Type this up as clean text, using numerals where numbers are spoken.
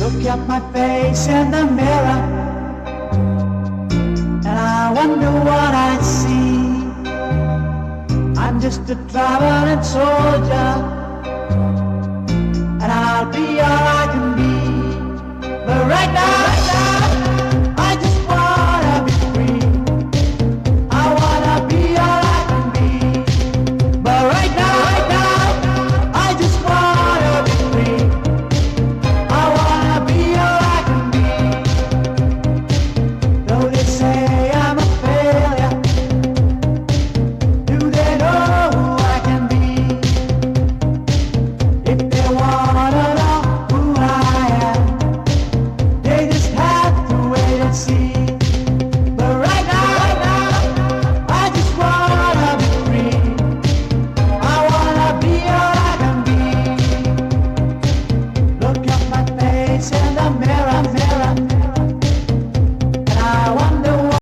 Look at my face in the mirror, and I wonder what I see. I'm just a traveling soldier, and I'll be all I can be. But right now, I just wanna be free. I wanna be all I can be. But right now, I just wanna be free. I wanna be all I can be. Though they say I'm a failure, do they know who I can be? If they wanna know who I am, they just have to wait and see. But right now, I just wanna be free. I wanna be all I can be. Look at my face and